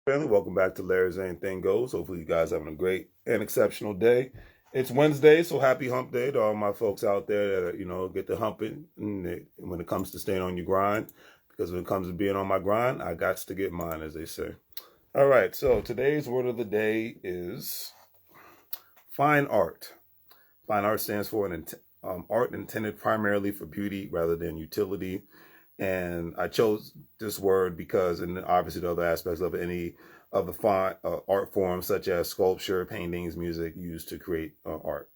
Family, welcome back to Larry's Anything Goes. Hopefully, you guys having a great and exceptional day. It's Wednesday, so happy hump day to all my folks out there that get the humping when it comes to staying on your grind. Because when it comes to being on my grind, I got to get mine, as they say. All right, so today's word of the day is fine art. Fine art stands for art intended primarily for beauty rather than utility. And I chose this word because, and obviously the other aspects of any of the fine art forms such as sculpture, paintings, music used to create art.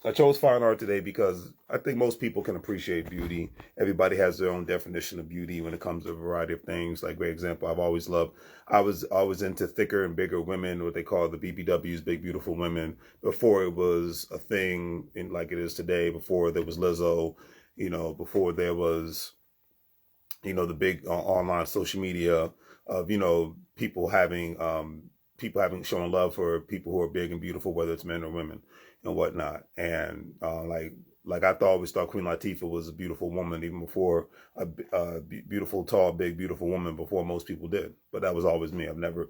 So I chose fine art today because I think most people can appreciate beauty. Everybody has their own definition of beauty when it comes to a variety of things. Like, great example, I was always into thicker and bigger women, what they call the BBWs, big beautiful women, before it was a thing like it is today, before there was Lizzo, before there was the big online social media of people having showing love for people who are big and beautiful, whether it's men or women and whatnot. And like I always thought Queen Latifah was a beautiful woman, even before a beautiful, tall, big, beautiful woman, before most people did. But that was always me. I've never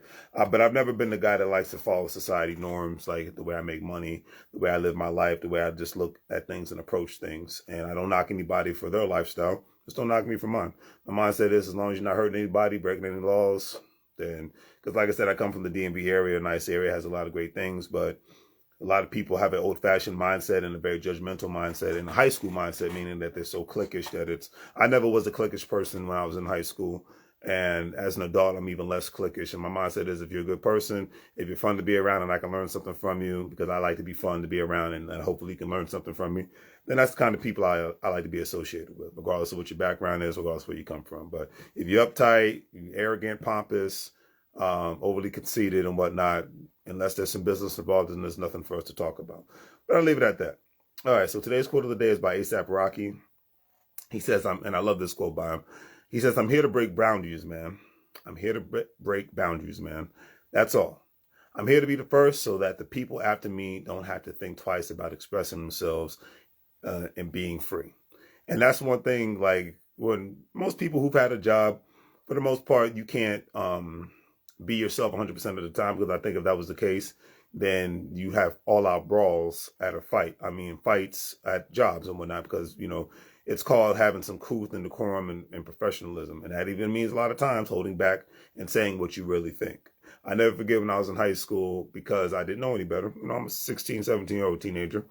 been the guy that likes to follow society norms, like the way I make money, the way I live my life, the way I just look at things and approach things. And I don't knock anybody for their lifestyle. Just don't knock me for mine. My mindset is, as long as you're not hurting anybody, breaking any laws, then, because like I said, I come from the DMV area, a nice area, has a lot of great things, but a lot of people have an old-fashioned mindset and a very judgmental mindset and a high school mindset, meaning that they're so cliquish that I never was a cliquish person when I was in high school. And as an adult, I'm even less cliquish. And my mindset is, if you're a good person, if you're fun to be around and I can learn something from you, because I like to be fun to be around and hopefully you can learn something from me, then that's the kind of people I like to be associated with, regardless of what your background is, regardless of where you come from. But if you're uptight, you're arrogant, pompous, overly conceited and whatnot, unless there's some business involved, then there's nothing for us to talk about. But I'll leave it at that. All right, so today's quote of the day is by A$AP Rocky. He says, and I love this quote by him. He says, "I'm here to break boundaries, man. I'm here to break boundaries, man. That's all. I'm here to be the first so that the people after me don't have to think twice about expressing themselves and being free." And that's one thing, like, when most people who've had a job, for the most part, you can't be yourself 100% of the time, because I think if that was the case, then you have all-out brawls at a fight. I mean, fights at jobs and whatnot, because, it's called having some truth and decorum and professionalism. And that even means a lot of times holding back and saying what you really think. I never forget when I was in high school, because I didn't know any better. I'm a 16, 17-year-old teenager.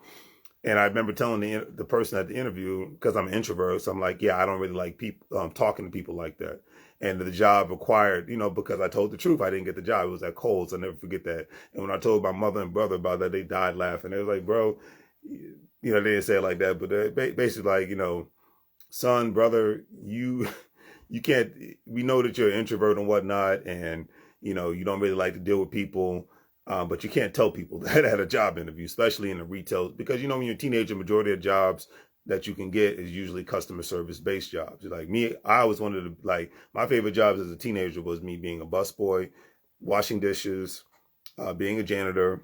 And I remember telling the person at the interview, because I'm an introvert, so I'm like, yeah, I don't really like people talking to people like that. And the job required, because I told the truth, I didn't get the job. It was that cold, so I'll never forget that. And when I told my mother and brother about that, they died laughing. They was like, bro, they didn't say it like that, but basically like, son, brother, you can't, we know that you're an introvert and whatnot, and, you don't really like to deal with people. But you can't tell people that at a job interview, especially in the retail, because, when you're a teenager, majority of jobs that you can get is usually customer service based jobs. Like me, I always wanted to, like, my favorite jobs as a teenager was me being a busboy, washing dishes, being a janitor,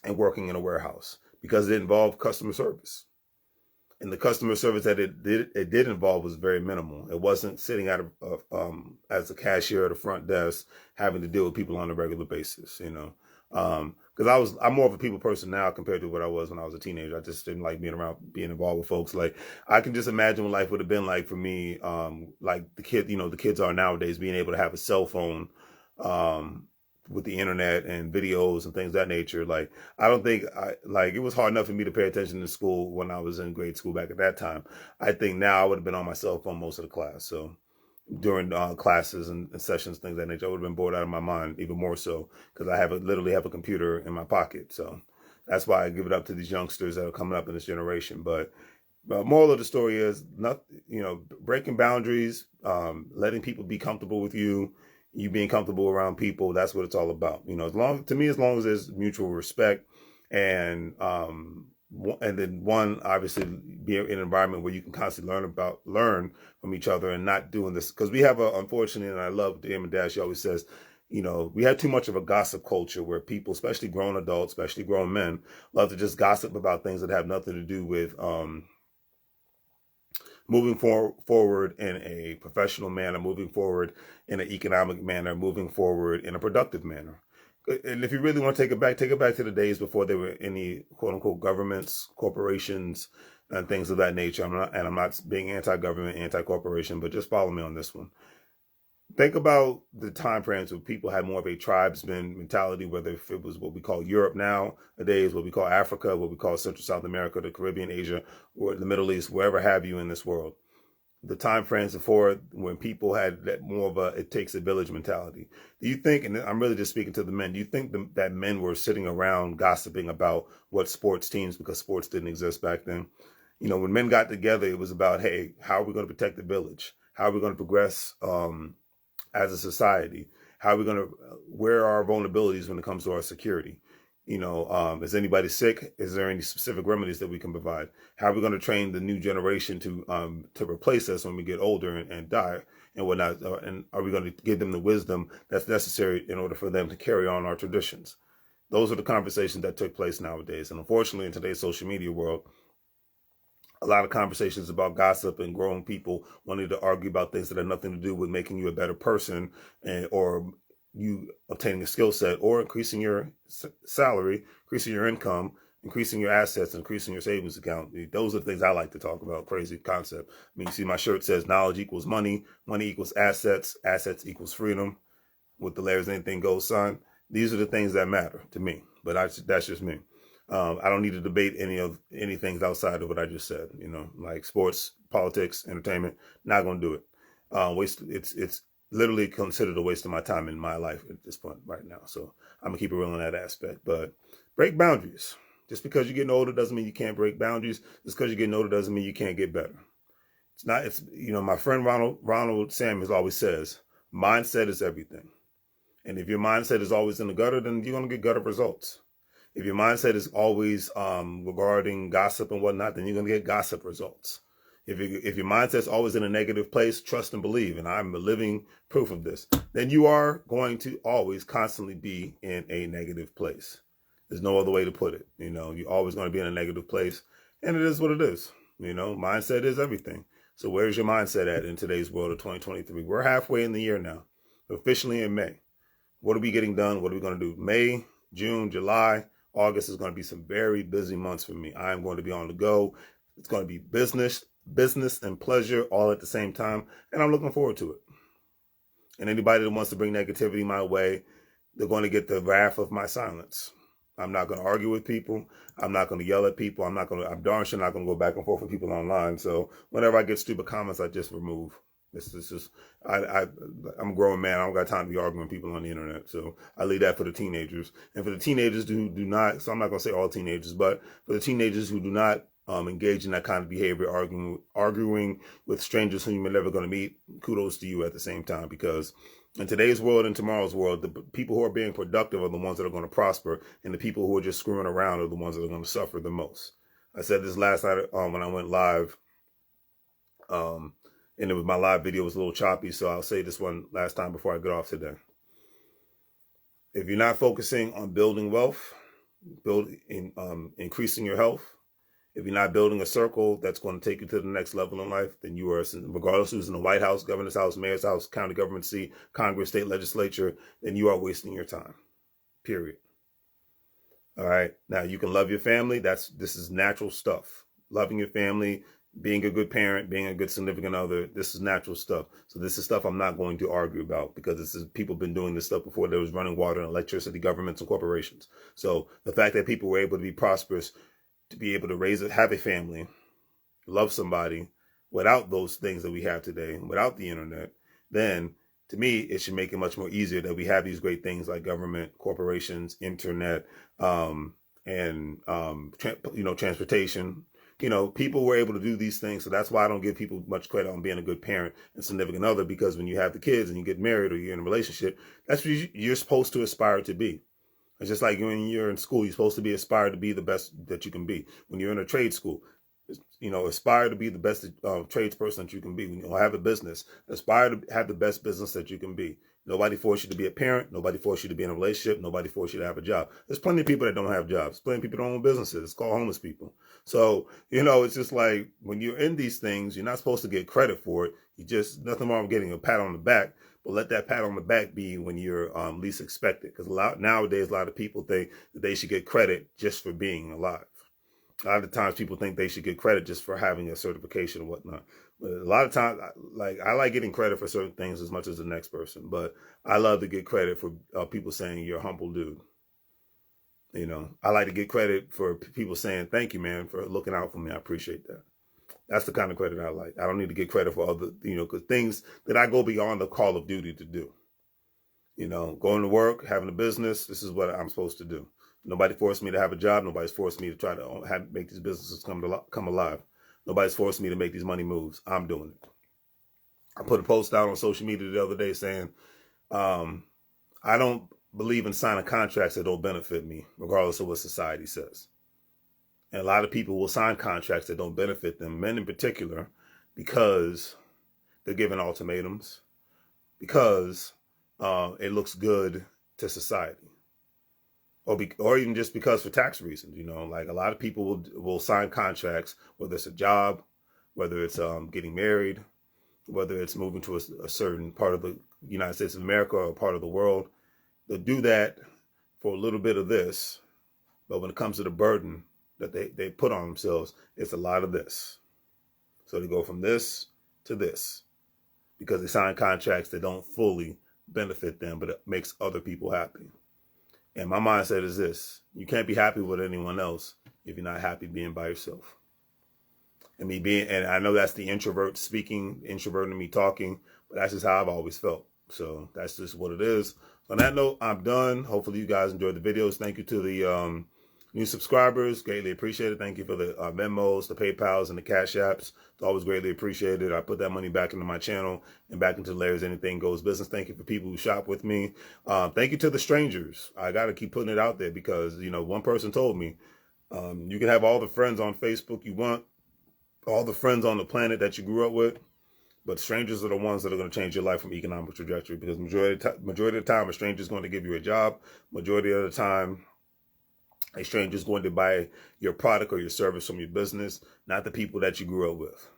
and working in a warehouse, because it involved customer service. And the customer service that it did involve was very minimal. It wasn't sitting at as a cashier at a front desk having to deal with people on a regular basis, because I'm more of a people person now compared to what I was when I was a teenager. I just didn't like being involved with folks. Like, I can just imagine what life would have been like for me, like the kids are nowadays, being able to have a cell phone, with the internet and videos and things of that nature. Like, I don't think it was hard enough for me to pay attention to school when I was in grade school back at that time. I think now I would have been on my cell phone most of the class. So during classes and sessions, things of that nature, I would have been bored out of my mind, even more so, because I literally have a computer in my pocket. So that's why I give it up to these youngsters that are coming up in this generation. But moral of the story is, not, breaking boundaries, letting people be comfortable with you being comfortable around people. That's what it's all about. As long as there's mutual respect, and then one, obviously, be in an environment where you can constantly learn from each other, and not doing this, because we have unfortunately, and I love Damon Dash, he always says, we had too much of a gossip culture where people, especially grown adults, especially grown men, love to just gossip about things that have nothing to do with moving forward in a professional manner, moving forward in an economic manner, moving forward in a productive manner. And if you really want to take it back to the days before there were any quote unquote governments, corporations, and things of that nature. I'm not being anti-government, anti-corporation, but just follow me on this one. Think about the time frames where people had more of a tribesman mentality, whether if it was what we call Europe nowadays, what we call Africa, what we call Central South America, the Caribbean, Asia, or the Middle East, wherever have you in this world. The time frames before when people had that more of a it takes a village mentality. Do you think, and I'm really just speaking to the men, do you think that men were sitting around gossiping about what sports teams, because sports didn't exist back then? You know, when men got together, it was about, hey, how are we going to protect the village? How are we going to progress as a society? How are we going to, where are our vulnerabilities when it comes to our security? You know, is anybody sick? Is there any specific remedies that we can provide? How are we going to train the new generation to replace us when we get older and die and whatnot? And are we going to give them the wisdom that's necessary in order for them to carry on our traditions? Those are the conversations that took place nowadays. And unfortunately, in today's social media world, a lot of conversations about gossip and grown people wanting to argue about things that have nothing to do with making you a better person or you obtaining a skill set or increasing your salary, increasing your income, increasing your assets, and increasing your savings account. Those are the things I like to talk about. Crazy concept. I mean, you see my shirt says knowledge equals money, money equals assets, assets equals freedom with the Larry's Anything Goes sign. These are the things that matter to me, but that's just me. I don't need to debate any things outside of what I just said. You know, like sports, politics, entertainment. Not going to do it. It's literally considered a waste of my time in my life at this point right now. So I'm gonna keep it real in that aspect. But break boundaries. Just because you're getting older doesn't mean you can't break boundaries. Just because you're getting older doesn't mean you can't get better. It's not. It's, you know, my friend Ronald Samuels always says, mindset is everything. And if your mindset is always in the gutter, then you're gonna get gutter results. If your mindset is always regarding gossip and whatnot, then you're going to get gossip results. If your mindset's always in a negative place, trust and believe, and I'm a living proof of this, then you are going to always constantly be in a negative place. There's no other way to put it. You know, you're always going to be in a negative place, and it is what it is. You know, mindset is everything. So where's your mindset at in today's world of 2023? We're halfway in the year now, officially in May. What are we getting done? What are we going to do? May, June, July, August is going to be some very busy months for me. I am going to be on the go. It's going to be business and pleasure all at the same time. And I'm looking forward to it. And anybody that wants to bring negativity my way, they're going to get the wrath of my silence. I'm not going to argue with people. I'm not going to yell at people. I'm darn sure not going to go back and forth with people online. So whenever I get stupid comments, I just remove. This is just, I'm a grown man. I don't got time to be arguing with people on the internet. So I leave that for the teenagers. And for the teenagers who do not, so I'm not going to say all teenagers, but for the teenagers who do not engage in that kind of behavior, arguing with strangers whom you're never going to meet, kudos to you at the same time. Because in today's world and tomorrow's world, the people who are being productive are the ones that are going to prosper. And the people who are just screwing around are the ones that are going to suffer the most. I said this last night when I went live. And it was my live video was a little choppy, so I'll say this one last time before I get off today. If you're not focusing on building wealth, increasing your health, if you're not building a circle that's going to take you to the next level in life, then you are, regardless who's in the White House, governor's house, mayor's house, county government seat, Congress, state legislature, then you are wasting your time. Period. All right. Now you can love your family. This is natural stuff. Loving your family, being a good parent, being a good significant other, this is natural stuff. So this is stuff I'm not going to argue about because this is people been doing this stuff before there was running water and electricity, governments and corporations. So the fact that people were able to be prosperous, to be able to have a family, love somebody without those things that we have today, without the internet, then to me, it should make it much more easier that we have these great things like government, corporations, internet, transportation. You know, people were able to do these things. So that's why I don't give people much credit on being a good parent and significant other, because when you have the kids and you get married or you're in a relationship, that's what you're supposed to aspire to be. It's just like when you're in school, you're supposed to aspire to be the best that you can be. When you're in a trade school, you know, aspire to be the best tradesperson that you can be. When you have a business, aspire to have the best business that you can be. Nobody forced you to be a parent. Nobody forced you to be in a relationship. Nobody forced you to have a job. There's plenty of people that don't have jobs. Plenty of people that own businesses. It's called homeless people. So, it's just like when you're in these things, you're not supposed to get credit for it. Nothing wrong with getting a pat on the back, but let that pat on the back be when you're least expected. Because nowadays, a lot of people think that they should get credit just for being alive. A lot of times people think they should get credit just for having a certification and whatnot. But a lot of times, I like getting credit for certain things as much as the next person. But I love to get credit for people saying you're a humble dude. I like to get credit for people saying, thank you, man, for looking out for me. I appreciate that. That's the kind of credit I like. I don't need to get credit for other, because things that I go beyond the call of duty to do. Going to work, having a business, this is what I'm supposed to do. Nobody forced me to have a job. Nobody's forced me to try to make these businesses come alive. Nobody's forced me to make these money moves. I'm doing it. I put a post out on social media the other day saying, I don't believe in signing contracts that don't benefit me, regardless of what society says. And a lot of people will sign contracts that don't benefit them, men in particular, because they're given ultimatums, because it looks good to society. Or even just because for tax reasons, like a lot of people will sign contracts, whether it's a job, whether it's getting married, whether it's moving to a certain part of the United States of America or a part of the world. They'll do that for a little bit of this, but when it comes to the burden that they put on themselves, it's a lot of this. So they go from this to this because they sign contracts that don't fully benefit them, but it makes other people happy. And my mindset is this: you can't be happy with anyone else if you're not happy being by yourself. And I know that's the introvert speaking, introvert in me talking, but that's just how I've always felt. So that's just what it is. On that note, I'm done. Hopefully you guys enjoyed the videos. Thank you to the new subscribers. Greatly appreciated. Thank you for the Venmos, the PayPals, and the Cash Apps. It's always greatly appreciated. I put that money back into my channel and back into Larry's Anything Goes business. Thank you for people who shop with me. Thank you to the strangers. I got to keep putting it out there because, one person told me, you can have all the friends on Facebook you want, all the friends on the planet that you grew up with, but strangers are the ones that are going to change your life from economic trajectory, because majority of the time, a stranger is going to give you a job. Majority of the time, a stranger is going to buy your product or your service from your business, not the people that you grew up with,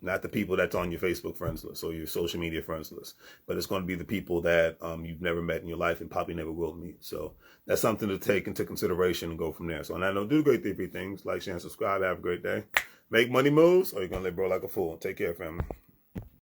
not the people that's on your Facebook friends list or your social media friends list, but it's going to be the people that you've never met in your life and probably never will meet. So that's something to take into consideration and go from there. So on that note, do great 3 things: like, share, and subscribe. Have a great day. Make money moves, or you're going to live bro like a fool. Take care, family.